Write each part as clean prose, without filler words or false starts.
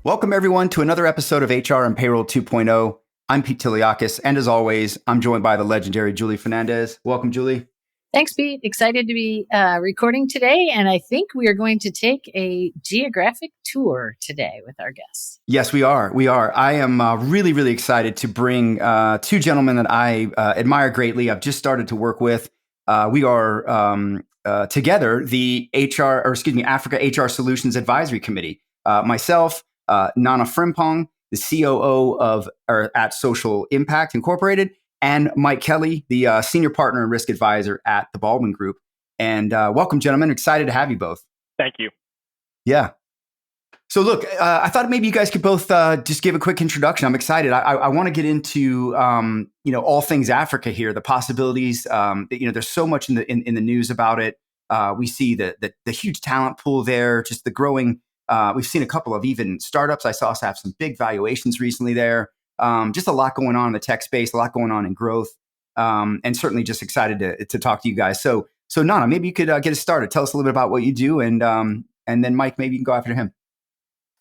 Welcome, everyone, to another episode of HR and Payroll 2.0. I'm Pete Tiliakis, and as always, I'm joined by the legendary Julie Fernandez. Welcome, Julie. Thanks, Pete. Excited to be recording today, and I think we are going to take a geographic tour today with our guests. Yes, we are. I am really excited to bring two gentlemen that I admire greatly. I've just started to work with. We are together the Africa HR Solutions Advisory Committee. Myself, Nana Frimpong, the COO at Social Impact Incorporated, and Mike Kelly, the senior partner and risk advisor at the Baldwin Group. And welcome, gentlemen. Excited to have you both. Thank you. Yeah. So look, I thought maybe you guys could both just give a quick introduction. I'm excited. I want to get into all things Africa here, the possibilities. There's so much in the news about it. We see the huge talent pool there, just the growing. We've seen a couple of even startups. I saw us have some big valuations recently there. Just a lot going on in the tech space, a lot going on in growth, and certainly just excited to talk to you guys. So Nana, maybe you could get us started. Tell us a little bit about what you do, and then Mike, maybe you can go after him.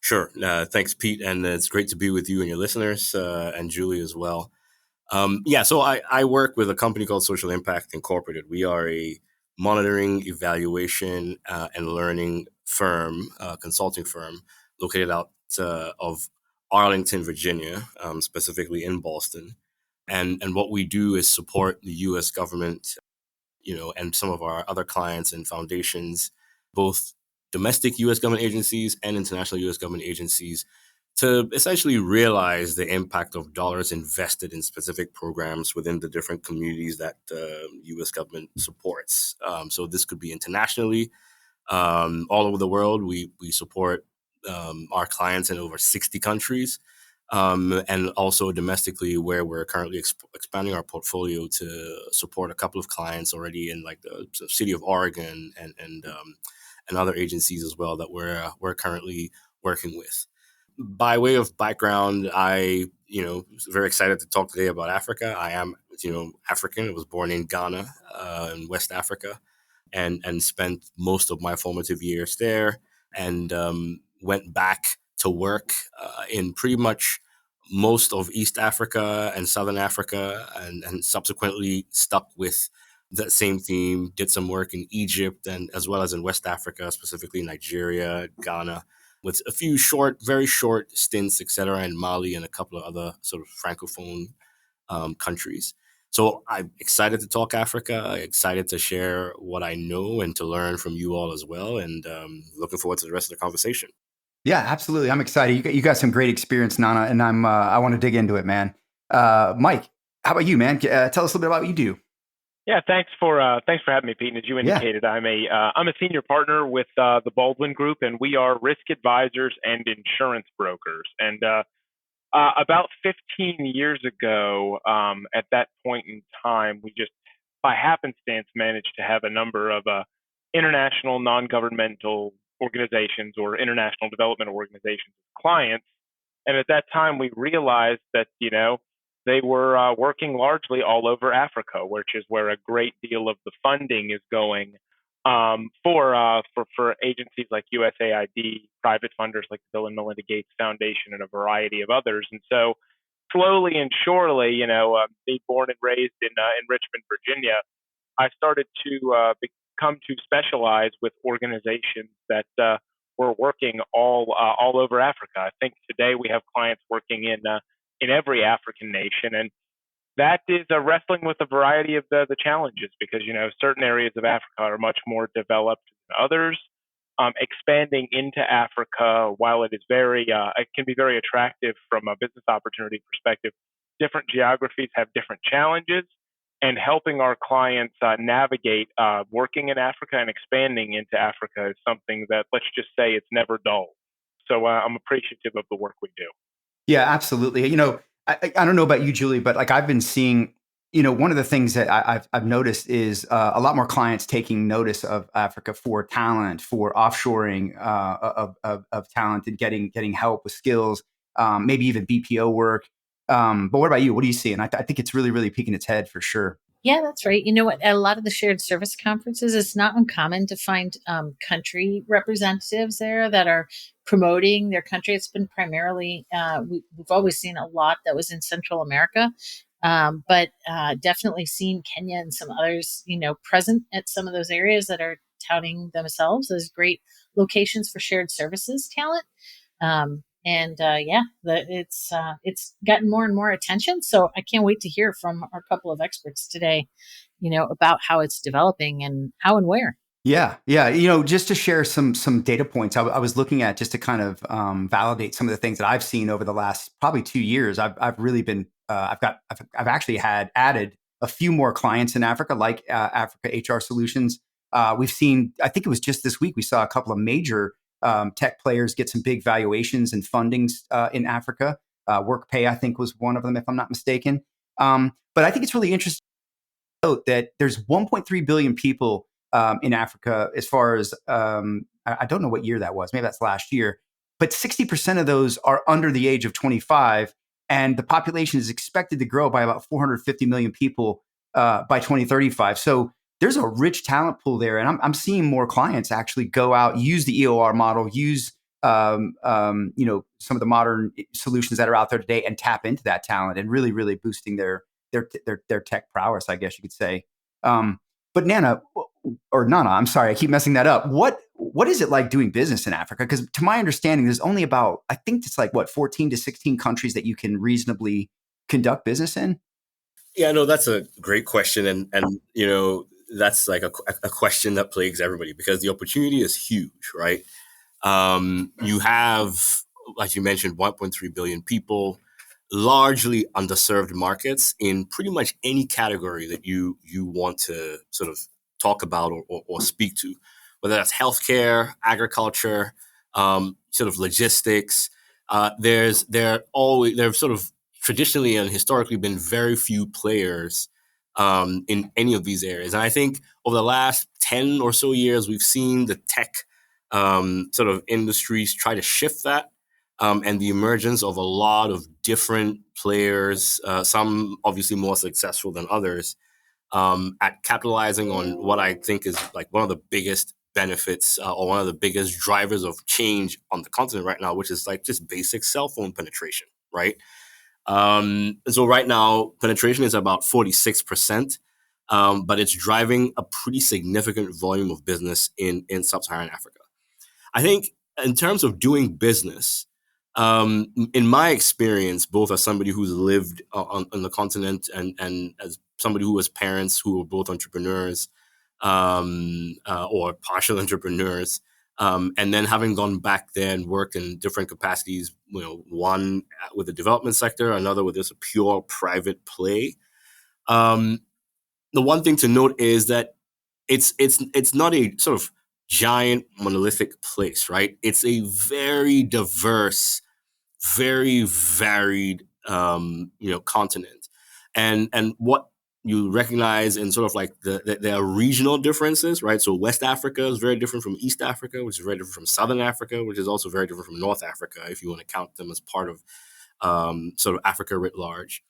Sure. Thanks, Pete. And it's great to be with you and your listeners and Julie as well. So I work with a company called Social Impact Incorporated. We are a monitoring, evaluation, and learning firm, consulting firm located out of Arlington, Virginia, specifically in Boston. And what we do is support the U.S. government, and some of our other clients and foundations, both domestic U.S. government agencies and international U.S. government agencies, to essentially realize the impact of dollars invested in specific programs within the different communities that the U.S. government supports. So this could be internationally, all over the world. We support our clients in over 60 countries, and also domestically, where we're currently expanding our portfolio to support a couple of clients already in like the city of Oregon and other agencies as well that we're currently working with. By way of background, I very excited to talk today about Africa. I am African. I was born in Ghana, in West Africa, and spent most of my formative years there, and went back to work in pretty much most of East Africa and Southern Africa, and subsequently stuck with that same theme, did some work in Egypt and as well as in West Africa, specifically Nigeria, Ghana, with a few very short stints, etc., in Mali and a couple of other sort of Francophone countries. So I'm excited to talk Africa, excited to share what I know and to learn from you all as well, and looking forward to the rest of the conversation. Yeah, absolutely. I'm excited. You got some great experience, Nana, and I want to dig into it, man. Mike, how about you, man? Tell us a little bit about what you do. Yeah, thanks for having me, Pete. And as you indicated, I'm a senior partner with the Baldwin Group, and we are risk advisors and insurance brokers. And about 15 years ago, at that point in time, we just by happenstance managed to have a number of international non-governmental organizations or international development organizations as clients. And at that time, we realized that they were working largely all over Africa, which is where a great deal of the funding is going for agencies like USAID, private funders like the Bill and Melinda Gates Foundation, and a variety of others. And so, slowly and surely, being born and raised in Richmond, Virginia, I started to come to specialize with organizations that were working all over Africa. I think today we have clients working in every African nation, and that is wrestling with a variety of the challenges because certain areas of Africa are much more developed than others. Expanding into Africa, while it can be very attractive from a business opportunity perspective, different geographies have different challenges, and helping our clients navigate working in Africa and expanding into Africa is something that, let's just say, it's never dull. So I'm appreciative of the work we do. Yeah, absolutely. I don't know about you, Julie, but like I've been seeing, one of the things that I've noticed is a lot more clients taking notice of Africa for talent, for offshoring of talent, and getting help with skills, maybe even BPO work. But what about you? What are you seeing? I think it's really piquing its head for sure. Yeah, that's right. You know what? At a lot of the shared service conferences, it's not uncommon to find country representatives there that are promoting their country. It's been primarily, we've always seen a lot that was in Central America, but definitely seen Kenya and some others, present at some of those areas that are touting themselves as great locations for shared services talent. It's gotten more and more attention. So I can't wait to hear from our couple of experts today, about how it's developing and how and where. Yeah, yeah. Just to share some data points, I was looking at just to kind of validate some of the things that I've seen over the last probably 2 years. I've really been I've actually had added a few more clients in Africa, like Africa HR Solutions. We've seen, I think it was just this week, we saw a couple of major tech players get some big valuations and fundings in Africa. WorkPay, I think, was one of them, if I'm not mistaken. But I think it's really interesting note that there's 1.3 billion people in Africa, as far as I don't know what year that was. Maybe that's last year. But 60% of those are under the age of 25. And the population is expected to grow by about 450 million people by 2035. So there's a rich talent pool there. And I'm seeing more clients actually go out, use the EOR model, use some of the modern solutions that are out there today and tap into that talent and really, really boosting their tech prowess, I guess you could say. But Nana, I'm sorry, I keep messing that up. What is it like doing business in Africa? Because to my understanding, there's only about, I think it's like 14 to 16 countries that you can reasonably conduct business in. Yeah, no, that's a great question, and that's like a question that plagues everybody because the opportunity is huge, right? You have, like you mentioned, 1.3 billion people, largely underserved markets in pretty much any category that you want to sort of talk about or speak to, whether that's healthcare, agriculture, sort of logistics. There have sort of traditionally and historically been very few players in any of these areas. And I think over the last 10 or so years, we've seen the tech sort of industries try to shift that. And the emergence of a lot of different players, some obviously more successful than others, at capitalizing on what I think is like one of the biggest benefits or one of the biggest drivers of change on the continent right now, which is like just basic cell phone penetration, right? So right now, penetration is about 46%, but it's driving a pretty significant volume of business in sub-Saharan Africa. I think in terms of doing business, in my experience, both as somebody who's lived on the continent and as somebody who has parents who were both entrepreneurs or partial entrepreneurs, and then having gone back there and worked in different capacities, one with the development sector, another with this pure private play. The one thing to note is that it's not a sort of giant monolithic place, right? It's a very diverse, very varied continent, and what you recognize in sort of like there are regional differences, right? So West Africa is very different from East Africa, which is very different from Southern Africa, which is also very different from North Africa, if you want to count them as part of sort of Africa writ large.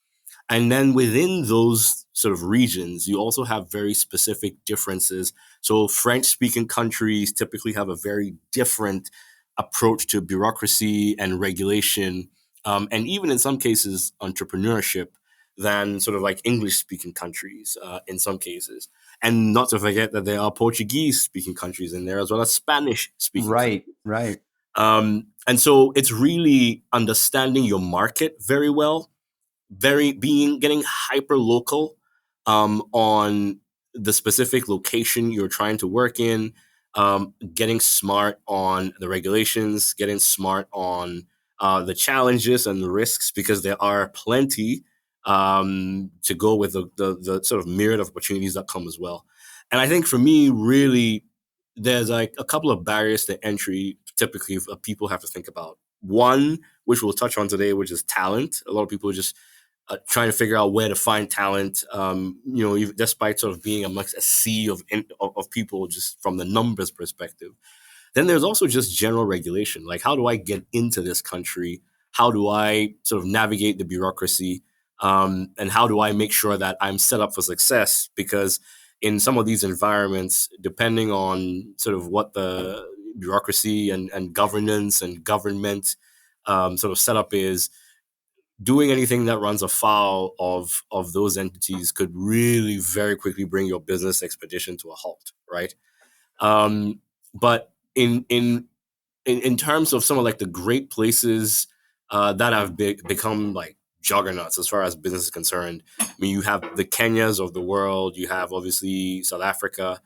And then within those sort of regions, you also have very specific differences. So French-speaking countries typically have a very different approach to bureaucracy and regulation, and even in some cases, entrepreneurship than sort of like English-speaking countries in some cases. And not to forget that there are Portuguese-speaking countries in there as well as Spanish-speaking countries. Right. And so it's really understanding your market very well, getting hyper local on the specific location you're trying to work in, getting smart on the regulations, getting smart on the challenges and the risks, because there are plenty to go with the sort of myriad of opportunities that come as well. And I think for me, really, there's like a couple of barriers to entry typically people have to think about. One, which we'll touch on today, which is talent. A lot of people just trying to figure out where to find talent, despite sort of being amongst a sea of people just from the numbers perspective. Then there's also just general regulation. Like, how do I get into this country? How do I sort of navigate the bureaucracy? and how do I make sure that I'm set up for success? Because in some of these environments, depending on sort of what the bureaucracy and governance and government sort of setup is, doing anything that runs afoul of those entities could really very quickly bring your business expedition to a halt, right? But in terms of some of like the great places that have become like juggernauts as far as business is concerned, I mean, you have the Kenyas of the world, you have obviously South Africa,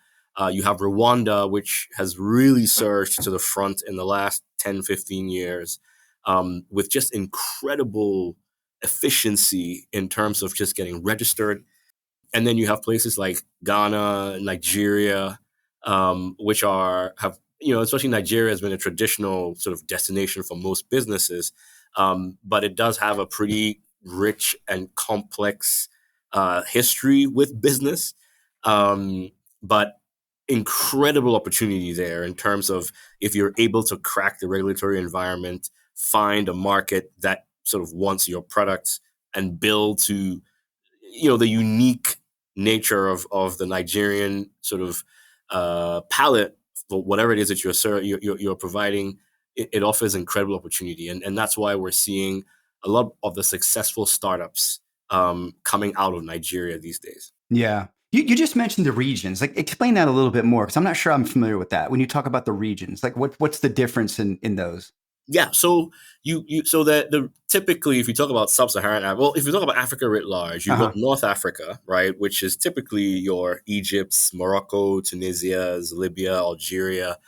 you have Rwanda, which has really surged to the front in the last 10, 15 years, with just incredible efficiency in terms of just getting registered. And then you have places like Ghana, Nigeria, which have, especially Nigeria has been a traditional sort of destination for most businesses, but it does have a pretty rich and complex history with business, but incredible opportunity there in terms of if you're able to crack the regulatory environment, find a market that sort of wants your products, and build to the unique nature of the Nigerian sort of palette for whatever it is that you're providing. It offers incredible opportunity, and that's why we're seeing a lot of the successful startups coming out of Nigeria these days. Yeah. You just mentioned the regions. Like, explain that a little bit more, because I'm not sure I'm familiar with that. When you talk about the regions, like what's the difference in those? Yeah, so so that the typically, if you talk about sub-Saharan Africa, well, if you talk about Africa writ large, you've got North Africa, right, which is typically your Egypt's, Morocco, Tunisia's, Libya, Algeria,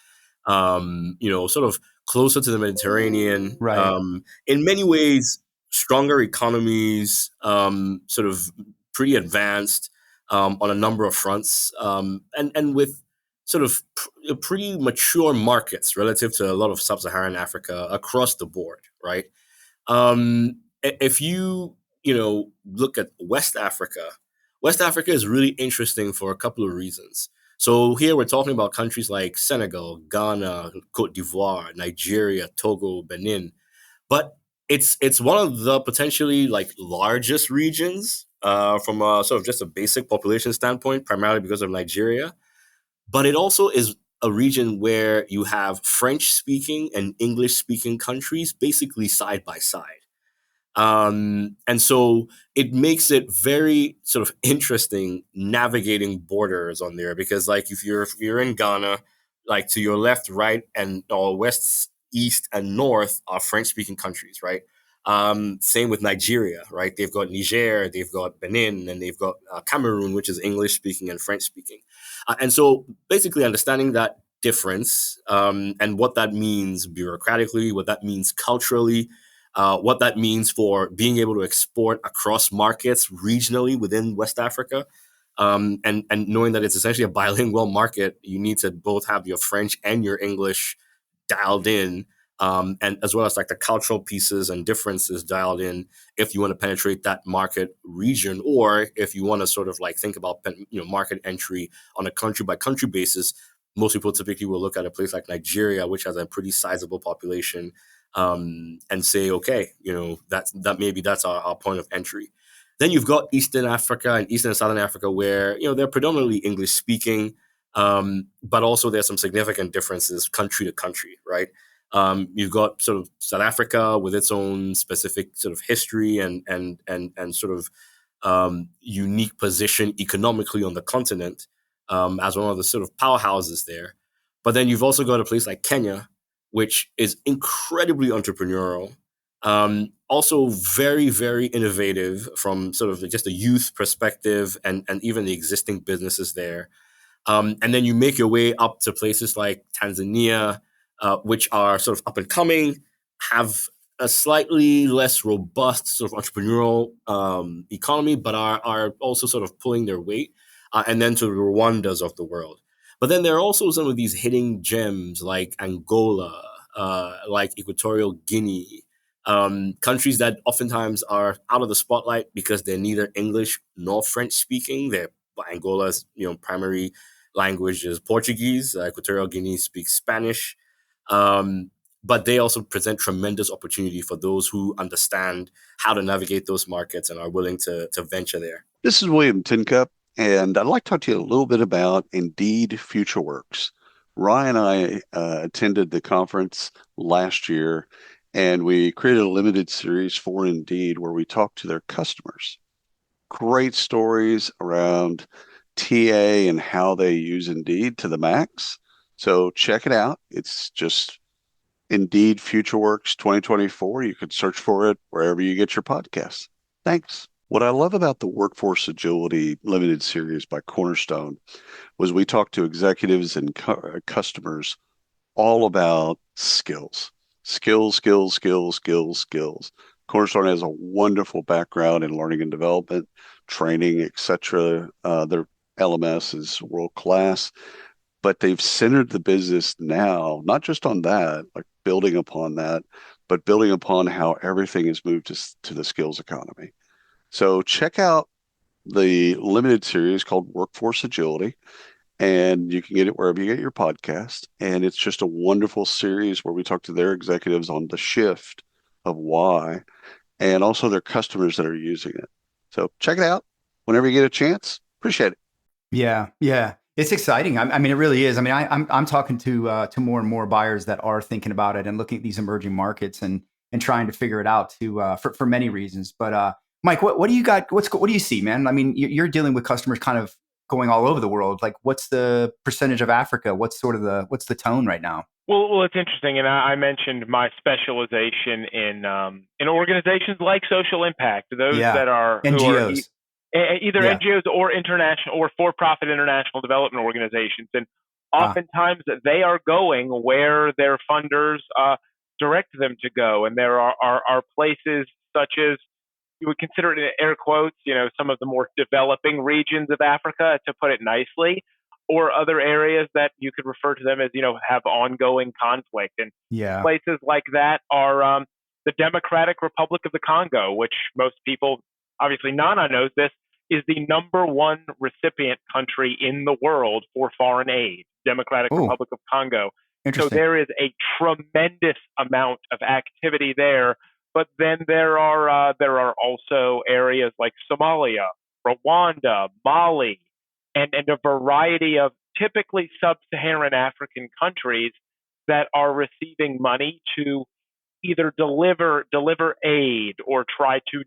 sort of closer to the Mediterranean. Right. In many ways, stronger economies, sort of pretty advanced on a number of fronts, and with sort of pretty mature markets relative to a lot of sub-Saharan Africa across the board, right? If you look at West Africa is really interesting for a couple of reasons. So here we're talking about countries like Senegal, Ghana, Cote d'Ivoire, Nigeria, Togo, Benin, but it's one of the potentially like largest regions from a sort of just a basic population standpoint, primarily because of Nigeria. But it also is a region where you have French speaking and English speaking countries basically side by side. And so it makes it very sort of interesting navigating borders on there, because like if you're in Ghana, like to your left, right, and or west, east, and north are French speaking countries, right? Same with Nigeria, right? They've got Niger, they've got Benin, and they've got Cameroon, which is English speaking and French speaking. And so basically understanding that difference, and what that means bureaucratically, what that means culturally, what that means for being able to export across markets regionally within West Africa. And knowing that it's essentially a bilingual market, you need to both have your French and your English dialed in, and as well as like the cultural pieces and differences dialed in if you want to penetrate that market region, or if you want to sort of like think about market entry on a country by country basis. Most people typically will look at a place like Nigeria, which has a pretty sizable population, and say, okay, that's our point of entry. Then you've got Eastern Africa and Eastern and Southern Africa, where they're predominantly English speaking, but also there's some significant differences country to country, right? You've got sort of South Africa with its own specific sort of history and sort of unique position economically on the continent, as one of the sort of powerhouses there. But then you've also got a place like Kenya, which is incredibly entrepreneurial, also very, very innovative from sort of just a youth perspective, and even the existing businesses there. And then you make your way up to places like Tanzania, which are sort of up and coming, have a slightly less robust sort of entrepreneurial economy, but are also sort of pulling their weight, and then to the Rwandas of the world. But then there are also some of these hidden gems like Angola, like Equatorial Guinea, countries that oftentimes are out of the spotlight because they're neither English nor French speaking. Angola's primary language is Portuguese. Equatorial Guinea speaks Spanish. but they also present tremendous opportunity for those who understand how to navigate those markets and are willing to venture there. This is William Tincup, and I'd like to talk to you a little bit about Indeed FutureWorks. Ryan and I attended the conference last year, and we created a limited series for Indeed where we talked to their customers. Great stories around TA and how they use Indeed to the max. So check it out. It's just Indeed FutureWorks 2024. You can search for it wherever you get your podcasts. Thanks. What I love about the Workforce Agility Limited Series by Cornerstone was we talked to executives and customers all about skills. Skills. Cornerstone has a wonderful background in learning and development, training, etc. Their LMS is world class, but they've centered the business now, not just on that, like building upon that, but building upon how everything is moved to the skills economy. So check out the limited series called Workforce Agility, and you can get it wherever you get your podcast. And it's just a wonderful series where we talk to their executives on the shift of why, and also their customers that are using it. So check it out whenever you get a chance. Appreciate it. Yeah. It's exciting. I mean, it really is. I mean, I'm talking to more and more buyers that are thinking about it and looking at these emerging markets and trying to figure it out for many reasons. But Mike, what do you got? What do you see, man? I mean, you're dealing with customers kind of going all over the world. Like, what's the percentage of Africa? What's the tone right now? Well, it's interesting, and I mentioned my specialization in organizations like social impact, those that are NGOs. Either NGOs or international or for-profit international development organizations, and oftentimes they are going where their funders direct them to go, and there are places such as you would consider it in air quotes, some of the more developing regions of Africa, to put it nicely, or other areas that you could refer to them as, have ongoing conflict. And places like that are the Democratic Republic of the Congo, which most people, obviously Nana knows this, is the number one recipient country in the world for foreign aid, Democratic Republic of Congo. So there is a tremendous amount of activity there. But then there are also areas like Somalia, Rwanda, Mali, and a variety of typically sub-Saharan African countries that are receiving money to either deliver aid or try to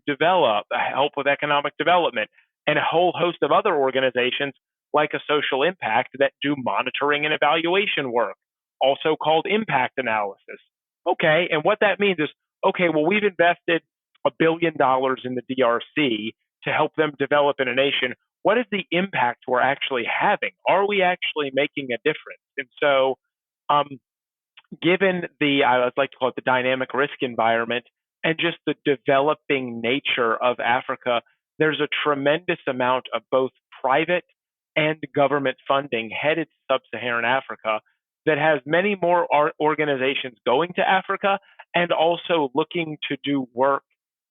help with economic development, and a whole host of other organizations like a social impact that do monitoring and evaluation work, also called impact analysis. Okay, and what that means is, okay, well, we've invested $1 billion in the DRC to help them develop in a nation. What is the impact we're actually having? Are we actually making a difference? And so, given I would like to call it the dynamic risk environment and just the developing nature of Africa, there's a tremendous amount of both private and government funding headed to sub-Saharan Africa that has many more organizations going to Africa and also looking to do work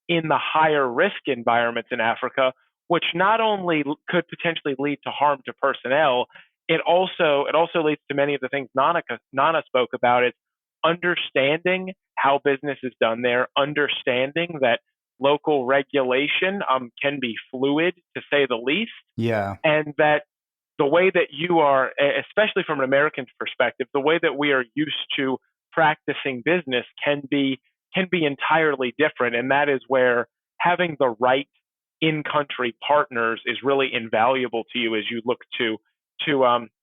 in the higher risk environments in Africa, which not only could potentially lead to harm to personnel, it also leads to many of the things Nana spoke about. It's understanding how business is done there, understanding that local regulation can be fluid, to say the least. Yeah. And that the way that you are, especially from an American perspective, the way that we are used to practicing business can be entirely different. And that is where having the right in-country partners is really invaluable to you as you look to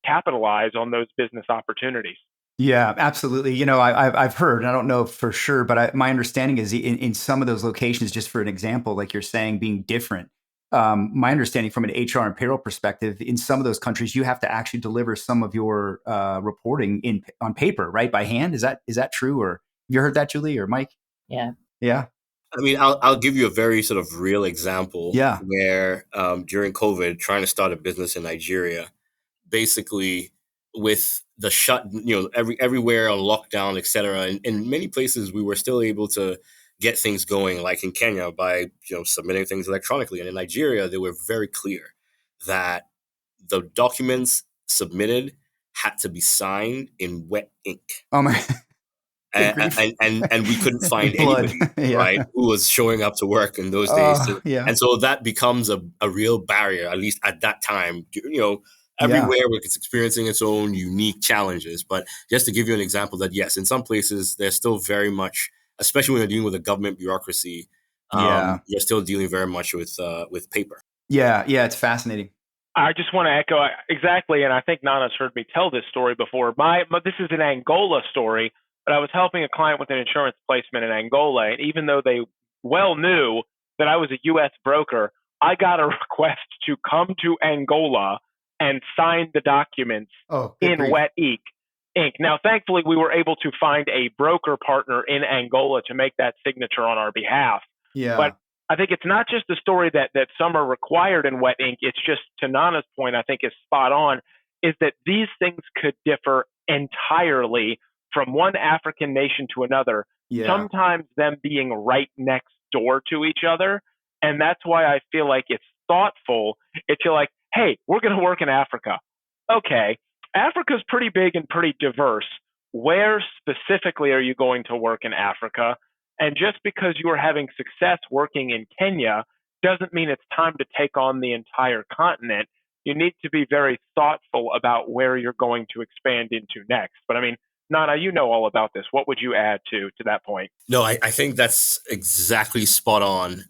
capitalize on those business opportunities. Yeah, absolutely. I've heard, and I don't know for sure, but my understanding is in some of those locations, just for an example, like you're saying, being different. My understanding from an HR and payroll perspective, in some of those countries, you have to actually deliver some of your reporting on paper, right, by hand. Is that true? Or have you heard that, Julie or Mike? Yeah. I mean, I'll give you a very sort of real example. Where during COVID, trying to start a business in Nigeria, basically with the everywhere on lockdown, et cetera. In many places, we were still able to get things going, like in Kenya, by submitting things electronically. And in Nigeria, they were very clear that the documents submitted had to be signed in wet ink. Oh my! Good grief. And we couldn't find Blood. anybody, Yeah. right, who was showing up to work in those days. Oh, yeah. And so that becomes a real barrier, at least at that time. Yeah. Everywhere it's experiencing its own unique challenges. But just to give you an example that, yes, in some places, there's still very much, especially when you're dealing with a government bureaucracy, Yeah. you're still dealing very much with paper. Yeah. Yeah. It's fascinating. I just want to echo exactly, and I think Nana's heard me tell this story before. This is an Angola story, but I was helping a client with an insurance placement in Angola, and even though they well knew that I was a U.S. broker, I got a request to come to Angola and sign the documents in grief. wet ink. Now, thankfully, we were able to find a broker partner in Angola to make that signature on our behalf. Yeah. But I think it's not just the story that some are required in wet ink. It's just, to Nana's point, I think is spot on, is that these things could differ entirely from one African nation to another, sometimes them being right next door to each other. And that's why I feel like it's thoughtful. If you're like, hey, we're going to work in Africa. Okay, Africa's pretty big and pretty diverse. Where specifically are you going to work in Africa? And just because you are having success working in Kenya doesn't mean it's time to take on the entire continent. You need to be very thoughtful about where you're going to expand into next. But I mean, Nana, you know all about this. What would you add to that point? No, I think that's exactly spot on.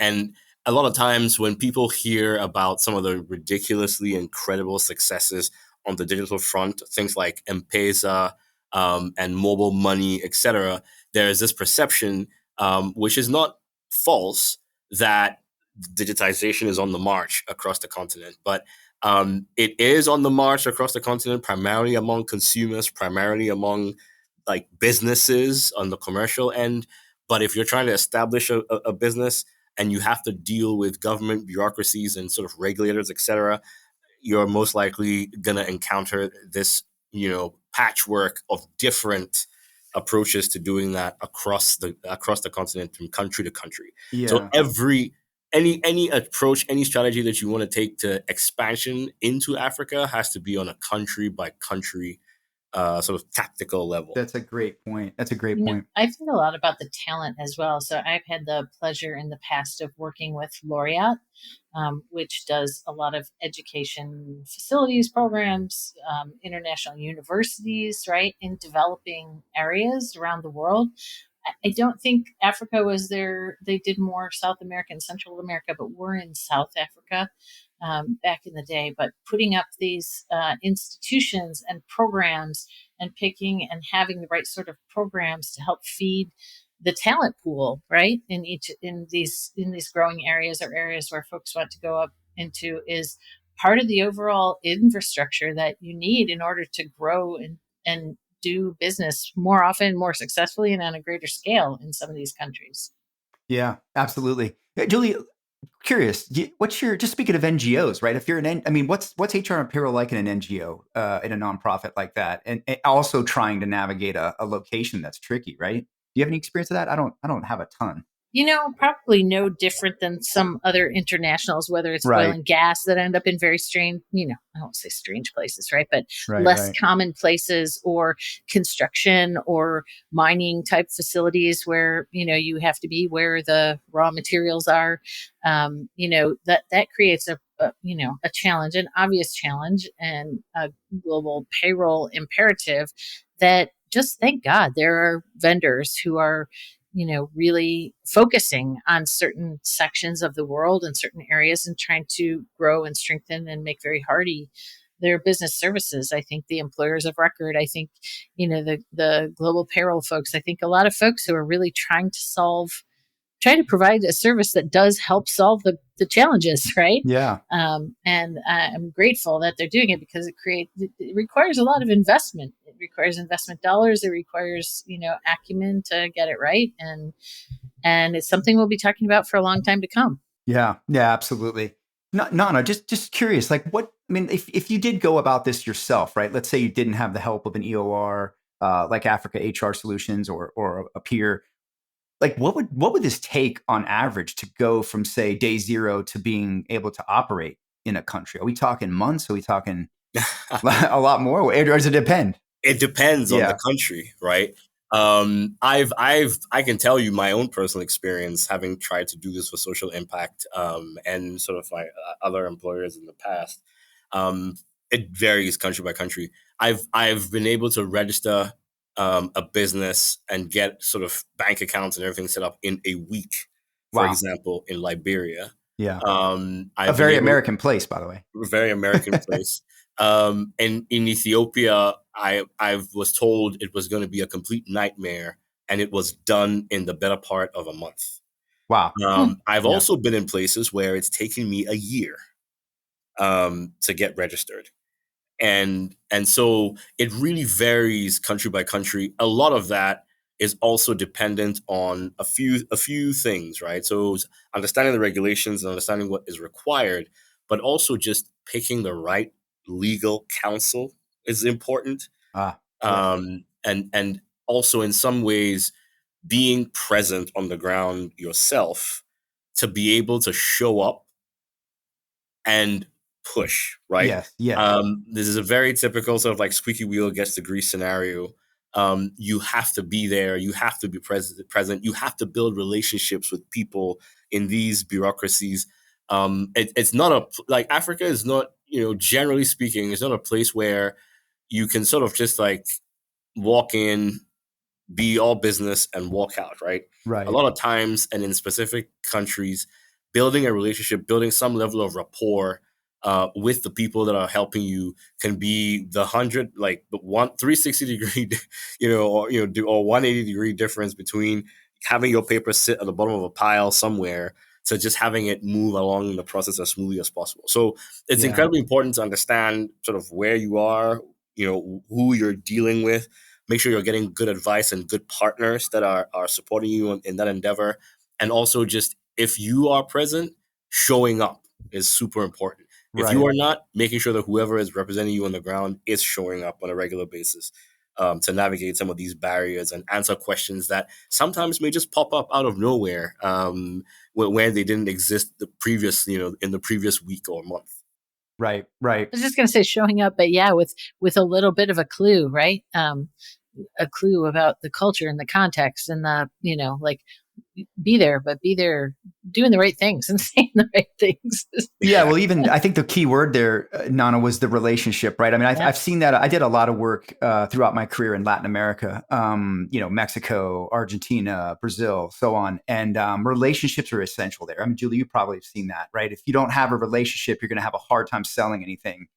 And a lot of times when people hear about some of the ridiculously incredible successes on the digital front, things like M-Pesa and mobile money, etc., there is this perception, which is not false, that digitization is on the march across the continent. But it is on the march across the continent, primarily among consumers, primarily among like businesses on the commercial end. But if you're trying to establish a business and you have to deal with government bureaucracies and sort of regulators, etc., you're most likely going to encounter this, patchwork of different approaches to doing that across the continent from country to country. Yeah. So any approach, any strategy that you want to take to expansion into Africa has to be on a country by country sort of tactical level. That's a great point. Point. I think a lot about the talent as well. So I've had the pleasure in the past of working with Laureate, which does a lot of education facilities, programs, international universities, right, in developing areas around the world. I don't think Africa was there. They did more South America and Central America, but we're in South Africa back in the day. But putting up these institutions and programs and picking and having the right sort of programs to help feed the talent pool, right, in these growing areas or areas where folks want to go up into is part of the overall infrastructure that you need in order to grow and do business more often, more successfully, and on a greater scale in some of these countries. Yeah, absolutely. Julie, curious, just speaking of NGOs, right? If you're what's HR and payroll like in an NGO, in a nonprofit like that, and also trying to navigate a location that's tricky, right? Do you have any experience of that? I don't have a ton. Probably no different than some other internationals, whether it's oil and gas that end up in very strange, I won't say strange places, right? But less common places, or construction or mining type facilities where, you have to be where the raw materials are. That creates a challenge, an obvious challenge, and a global payroll imperative that just, thank God, there are vendors who are really focusing on certain sections of the world and certain areas and trying to grow and strengthen and make very hardy their business services. I think the employers of record, I think, the global payroll folks, I think a lot of folks who are really trying to provide a service that does help solve the challenges, right? Yeah. And I'm grateful that they're doing it, because it requires a lot of investment. It requires investment dollars. It requires, acumen to get it right. And it's something we'll be talking about for a long time to come. Yeah. Yeah, absolutely. Nana, just curious, if you did go about this yourself, right? Let's say you didn't have the help of an EOR, like Africa HR Solutions or a peer. What would this take on average to go from, say, day zero to being able to operate in a country? Are we talking months? Are we talking a lot more? Or does it depend? It depends on the country, right? I can tell you my own personal experience having tried to do this for social impact, and sort of my other employers in the past. Um, it varies country by country. I've been able to register a business and get sort of bank accounts and everything set up in a week. For Wow. example, in Liberia, Yeah. A I've been very able American place, by the way. very American place. And in Ethiopia, I was told it was going to be a complete nightmare, and it was done in the better part of a month. Wow. I've Yeah. also been in places where it's taken me a year to get registered, and so it really varies country by country. A lot of that is also dependent on a few things, right? So it's understanding the regulations and understanding what is required, but also just picking the right legal counsel is important. Yeah. And also in some ways being present on the ground yourself to be able to show up and push, right? Yes. Yes. This is a very typical sort of like squeaky wheel gets the grease scenario. You have to be there. You have to be present. You have to build relationships with people in these bureaucracies. It's not like Africa is not, generally speaking, it's not a place where you can sort of just like walk in, be all business and walk out, right? A Right. lot of times, and in specific countries, building a relationship, building some level of rapport with the people that are helping you can be the 360 degree, or 180-degree difference between having your paper sit at the bottom of a pile somewhere to just having it move along the process as smoothly as possible. So it's Yeah. incredibly important to understand sort of where you are, who you're dealing with. Make sure you're getting good advice and good partners that are supporting you in that endeavor. And also just if you are present, showing up is super important. If you Right. are not, making sure that whoever is representing you on the ground is showing up on a regular basis, to navigate some of these barriers and answer questions that sometimes may just pop up out of nowhere, where they didn't exist in the previous week or month. Right. Right. I was just going to say showing up, but yeah, with a little bit of a clue, right? A clue about the culture and the context and like be there, but be there doing the right things and saying the right things. Yeah, well, Exactly. even I think the key word there, Nana, was the relationship, right? I mean, Yeah. I've seen that. I did a lot of work throughout my career in Latin America, Mexico, Argentina, Brazil, so on. And relationships are essential there. I mean, Julie, you probably have seen that, right? If you don't have a relationship, you're going to have a hard time selling anything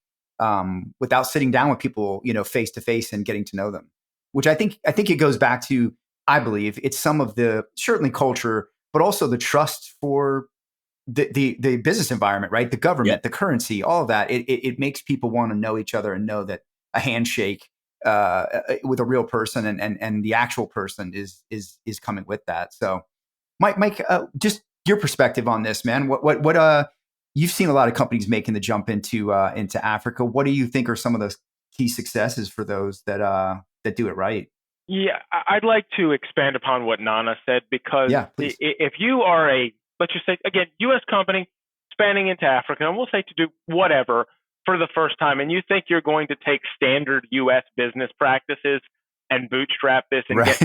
without sitting down with people, face to face and getting to know them. Which I think it goes back to, I believe, it's some of the certainly culture, but also the trust for the business environment, right? The Yeah. government, the currency, all of that. It makes people want to know each other and know that a handshake with a real person and the actual person is coming with that. So, Mike, just your perspective on this, man. What you've seen a lot of companies making the jump into Africa. What do you think are some of the key successes for those that do it right? Yeah, I'd like to expand upon what Nana said because Yeah, please. if you are let's just say, again, U.S. company spanning into Africa, and we'll say to do whatever for the first time, and you think you're going to take standard U.S. business practices and bootstrap this and Right.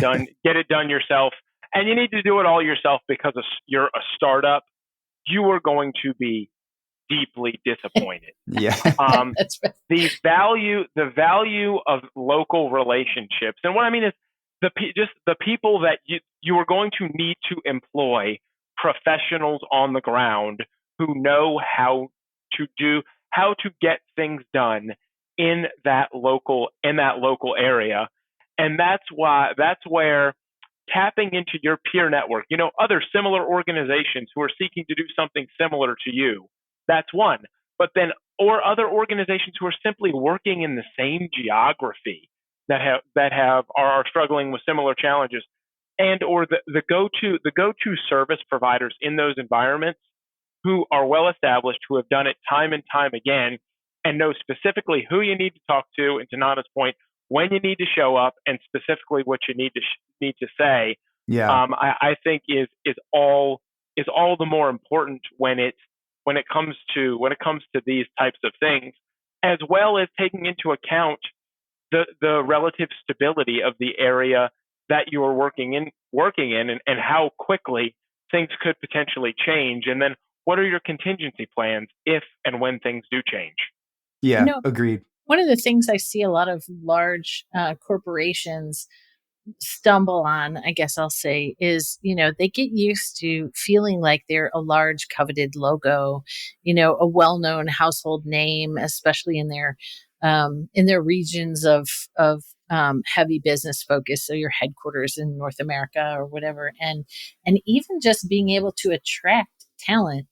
get it done yourself, and you need to do it all yourself because you're a startup, you are going to be deeply disappointed. Yeah. That's right. The value of local relationships, and what I mean is just the people that you are going to need to employ professionals on the ground who know how to get things done in that local area, and that's where tapping into your peer network, other similar organizations who are seeking to do something similar to you, that's one. But then, or other organizations who are simply working in the same geography are struggling with similar challenges, and or the go-to service providers in those environments who are well established, who have done it time and time again, and know specifically who you need to talk to, and to Nana's point, when you need to show up, and specifically what you need to say. Yeah. I think is all the more important when it comes to these types of things, as well as taking into account the relative stability of the area that you are working in, and how quickly things could potentially change, and then what are your contingency plans if and when things do change? You Yeah, know, agreed. one of the things I see a lot of large corporations stumble on, I guess I'll say, is, they get used to feeling like they're a large coveted logo, a well-known household name, especially in their regions of heavy business focus. So your headquarters in North America or whatever, and even just being able to attract talent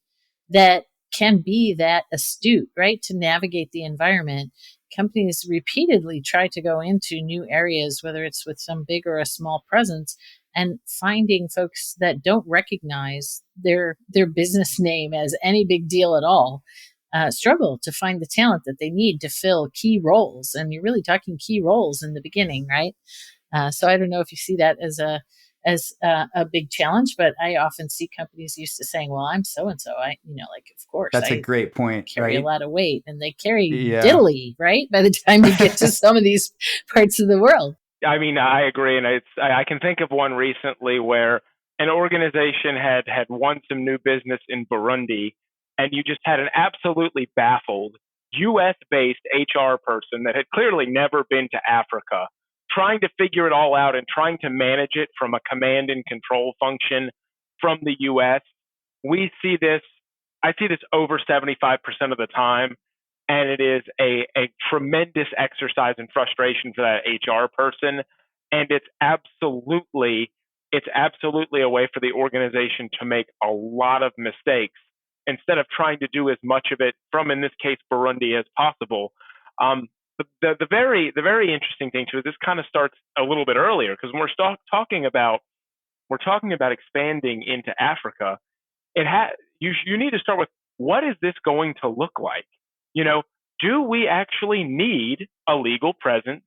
that can be that astute, right, to navigate the environment. Companies repeatedly try to go into new areas, whether it's with some big or a small presence, and finding folks that don't recognize their business name as any big deal at all. Struggle to find the talent that they need to fill key roles, and you're really talking key roles in the beginning, right? So I don't know if you see that as a big challenge, but I often see companies used to saying, "Well, I'm so and so. Like of course That's a I great point, carry a right? lot of weight," and they carry Yeah. diddly, right? By the time you get to some of these parts of the world. I mean, I agree, and I can think of one recently where an organization had won some new business in Burundi, and you just had an absolutely baffled U.S. based HR person that had clearly never been to Africa, trying to figure it all out and trying to manage it from a command and control function from the U.S. We see this, I see this over 75% of the time, and it is a tremendous exercise in frustration for that HR person. And it's absolutely a way for the organization to make a lot of mistakes instead of trying to do as much of it from, in this case, Burundi as possible. The very interesting thing too is this kind of starts a little bit earlier, because when we're talking about expanding into Africa, you need to start with, what is this going to look like? You know, do we actually need a legal presence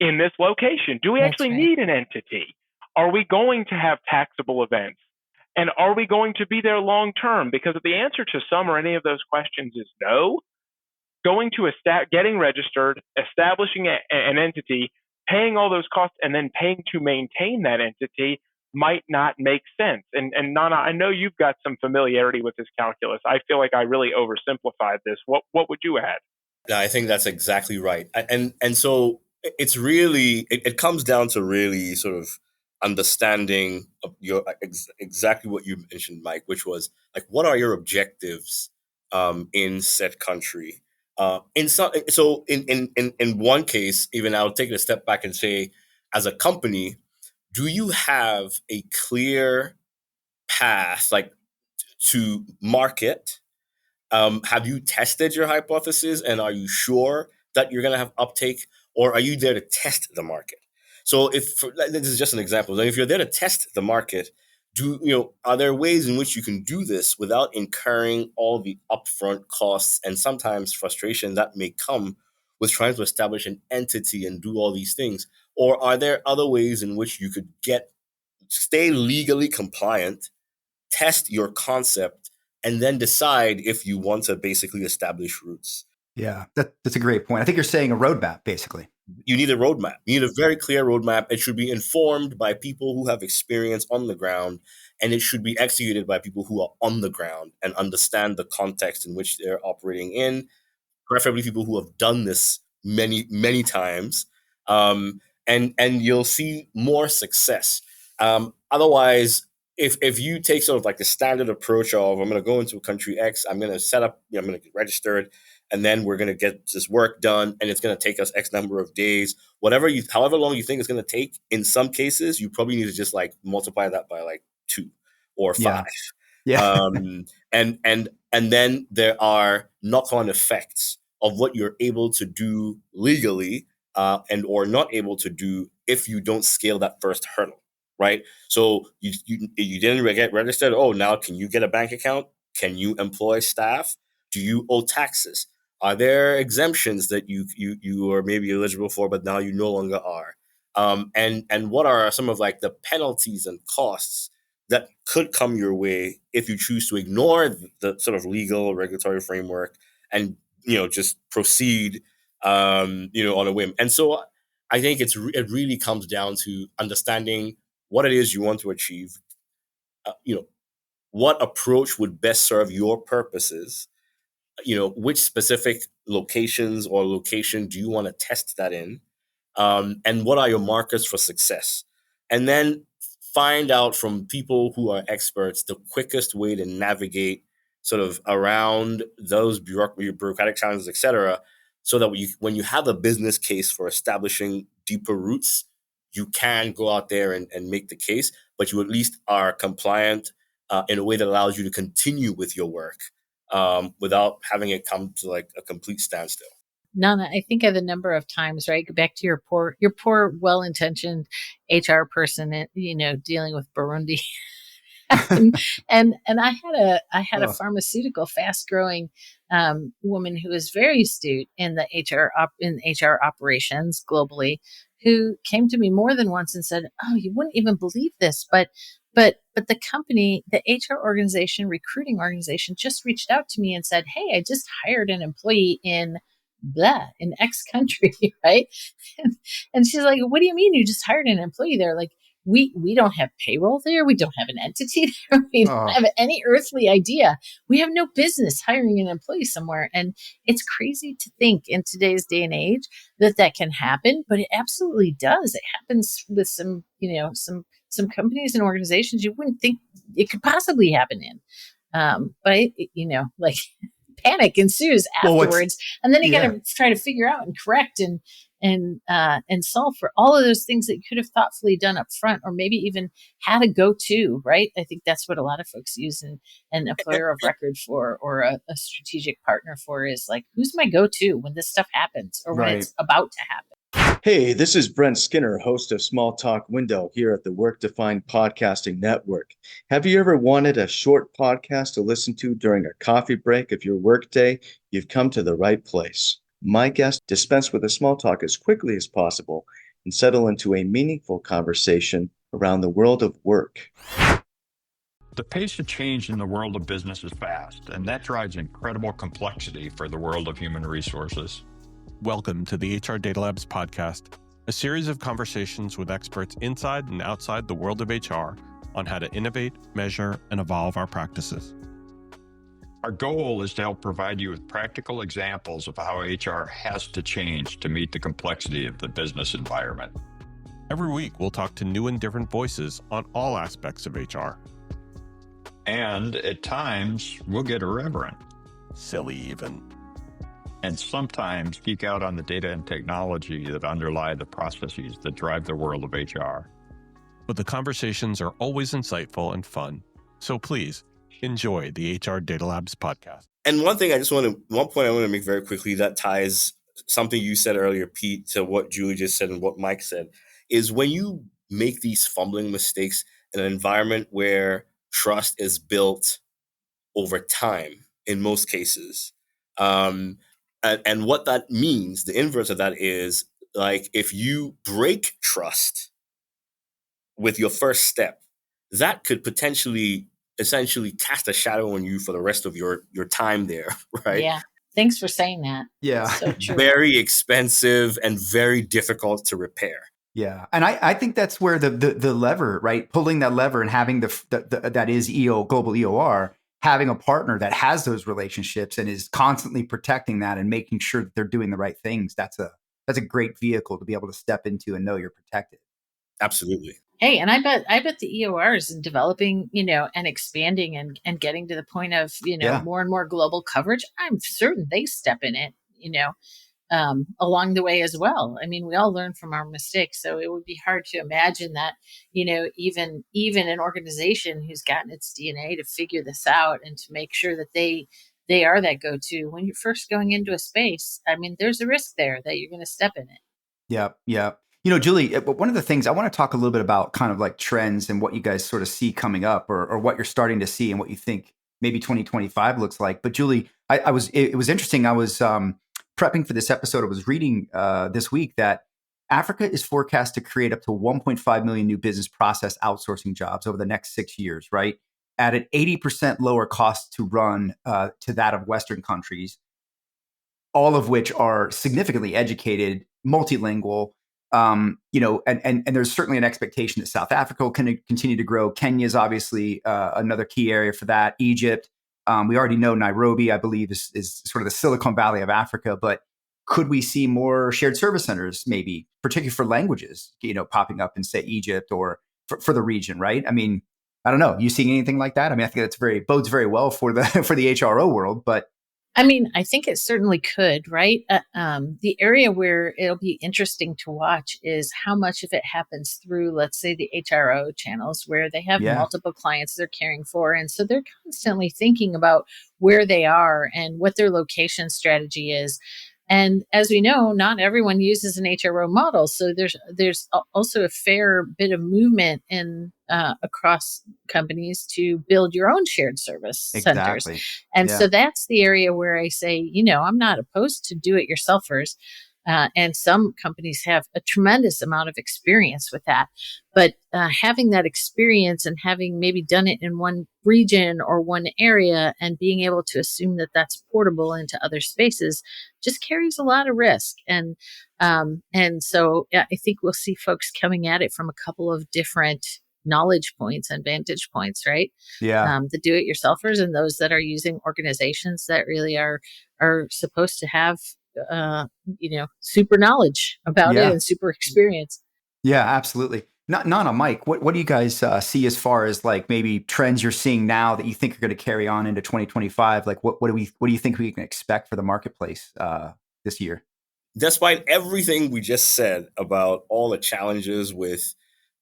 in this location? Do we That's actually right. need an entity? Are we going to have taxable events? And are we going to be there long term? Because if the answer to some or any of those questions is no, going to getting registered, establishing an entity, paying all those costs, and then paying to maintain that entity might not make sense. And Nana, I know you've got some familiarity with this calculus. I feel like I really oversimplified this. What would you add? Yeah, I think that's exactly right. And so it's really it comes down to really sort of understanding of your exactly what you mentioned, Mike, which was like, what are your objectives in said country? In some, so in one case, even I'll take it a step back and say, as a company, do you have a clear path, like, to market? Have you tested your hypothesis, and are you sure that you're going to have uptake, or are you there to test the market? So, this is just an example, if you're there to test the market, are there ways in which you can do this without incurring all the upfront costs and sometimes frustration that may come with trying to establish an entity and do all these things? Or are there other ways in which you could stay legally compliant, test your concept, and then decide if you want to basically establish roots? Yeah, that's a great point. I think you're saying a roadmap, basically. You need a roadmap. You need a very clear roadmap. It should be informed by people who have experience on the ground, and it should be executed by people who are on the ground and understand the context in which they're operating in, preferably people who have done this many, many times, and you'll see more success. Otherwise, if you take sort of like the standard approach of, I'm going to go into country X, I'm going to set up, I'm going to get registered, and then we're going to get this work done, and it's going to take us X number of days, however long you think it's going to take. In some cases, you probably need to just like multiply that by like 2 or 5. Yeah. Yeah. And then there are knock-on effects of what you're able to do legally, and or not able to do if you don't scale that first hurdle, right? So you didn't get registered. Oh, now can you get a bank account? Can you employ staff? Do you owe taxes? Are there exemptions that you are maybe eligible for, but now you no longer are? And what are some of like the penalties and costs that could come your way if you choose to ignore the sort of legal regulatory framework and just proceed on a whim? And so I think it really comes down to understanding what it is you want to achieve, what approach would best serve your purposes, which specific locations or location do you want to test that in, and what are your markers for success, and then find out from people who are experts the quickest way to navigate sort of around those bureaucratic challenges, et cetera, so that when you have a business case for establishing deeper roots, you can go out there and make the case, but you at least are compliant in a way that allows you to continue with your work without having it come to like a complete standstill. Nana, I think of the number of times, right? Go back to your poor, well-intentioned HR person, dealing with Burundi. and I had a pharmaceutical fast-growing woman who was very astute in the HR operations globally, who came to me more than once and said, "Oh, you wouldn't even believe this, but the company, the HR organization, recruiting organization, just reached out to me and said, 'Hey, I just hired an employee in X country,'" right? And she's like, "What do you mean you just hired an employee there? Like, we don't have payroll there. We don't have an entity there. We don't have any earthly idea. We have no business hiring an employee somewhere." And it's crazy to think in today's day and age that can happen, but it absolutely does. It happens with some companies and organizations you wouldn't think it could possibly happen in. Like panic ensues afterwards, and then you got to try to figure out and correct and solve for all of those things that you could have thoughtfully done up front, or maybe even had a go-to, right? I think that's what a lot of folks use an employer of record for, or a strategic partner for, is like, who's my go-to when this stuff happens, or when it's about to happen. Hey, this is Brent Skinner, host of Small Talk Window here at the Work Defined Podcasting Network. Have you ever wanted a short podcast to listen to during a coffee break of your workday? You've come to the right place. My guests dispense with the small talk as quickly as possible and settle into a meaningful conversation around the world of work. The pace of change in the world of business is fast, and that drives incredible complexity for the world of human resources. Welcome to the HR Data Labs podcast, a series of conversations with experts inside and outside the world of HR on how to innovate, measure, and evolve our practices. Our goal is to help provide you with practical examples of how HR has to change to meet the complexity of the business environment. Every week, we'll talk to new and different voices on all aspects of HR. And at times, we'll get irreverent. Silly even. And sometimes geek out on the data and technology that underlie the processes that drive the world of HR. But the conversations are always insightful and fun. So please, enjoy the HR Data Labs podcast. And one point I want to make very quickly that ties something you said earlier, Pete, to what Julie just said and what Mike said, is when you make these fumbling mistakes in an environment where trust is built over time, in most cases, and what that means, the inverse of that is, like, if you break trust with your first step, that could potentially essentially cast a shadow on you for the rest of your time there, right? Yeah. Thanks for saying that. Yeah. So true. Very expensive and very difficult to repair. Yeah. And I think that's where the lever, right? Pulling that lever and having that is global EOR, having a partner that has those relationships and is constantly protecting that and making sure that they're doing the right things. That's a great vehicle to be able to step into and know you're protected. Absolutely. Hey, and I bet the EORs in developing, and expanding and getting to the point of, more and more global coverage, I'm certain they step in it, along the way as well. I mean, we all learn from our mistakes, so it would be hard to imagine that, even an organization who's gotten its DNA to figure this out and to make sure that they are that go-to when you're first going into a space. I mean, there's a risk there that you're going to step in it. Yeah. Yeah. Julie, one of the things I want to talk a little bit about, kind of like trends and what you guys sort of see coming up, or what you're starting to see and what you think maybe 2025 looks like. But Julie, it was interesting. I was prepping for this episode. I was reading this week that Africa is forecast to create up to 1.5 million new business process outsourcing jobs over the next 6 years, right? At an 80% lower cost to run to that of Western countries, all of which are significantly educated, multilingual, And there's certainly an expectation that South Africa will continue to grow. Kenya is obviously another key area for that. Egypt, we already know Nairobi, I believe, is sort of the Silicon Valley of Africa. But could we see more shared service centers, maybe, particularly for languages, popping up in, say, Egypt or for the region, right? I mean, I don't know. You seeing anything like that? I mean, I think that's bodes very well for the for the HRO world, but I mean, I think it certainly could, right? The area where it'll be interesting to watch is how much of it happens through, let's say, the HRO channels where they have yeah, multiple clients they're caring for. And so they're constantly thinking about where they are and what their location strategy is. And as we know, not everyone uses an HRO model, so there's also a fair bit of movement in across companies to build your own shared service centers. exactly. And Yeah, so that's the area where I say, I'm not opposed to do-it-yourselfers, and some companies have a tremendous amount of experience with that. But having that experience and having maybe done it in one region or one area and being able to assume that that's portable into other spaces just carries a lot of risk. And so yeah, I think we'll see folks coming at it from a couple of different knowledge points and vantage points, right? yeah, The do-it-yourselfers and those that are using organizations that really are supposed to have super knowledge about it yeah, and super experience. yeah, absolutely. Not Nana, Mike, what do you guys see as far as like maybe trends you're seeing now that you think are going to carry on into 2025? Like, what do you think we can expect for the marketplace this year? Despite everything we just said about all the challenges with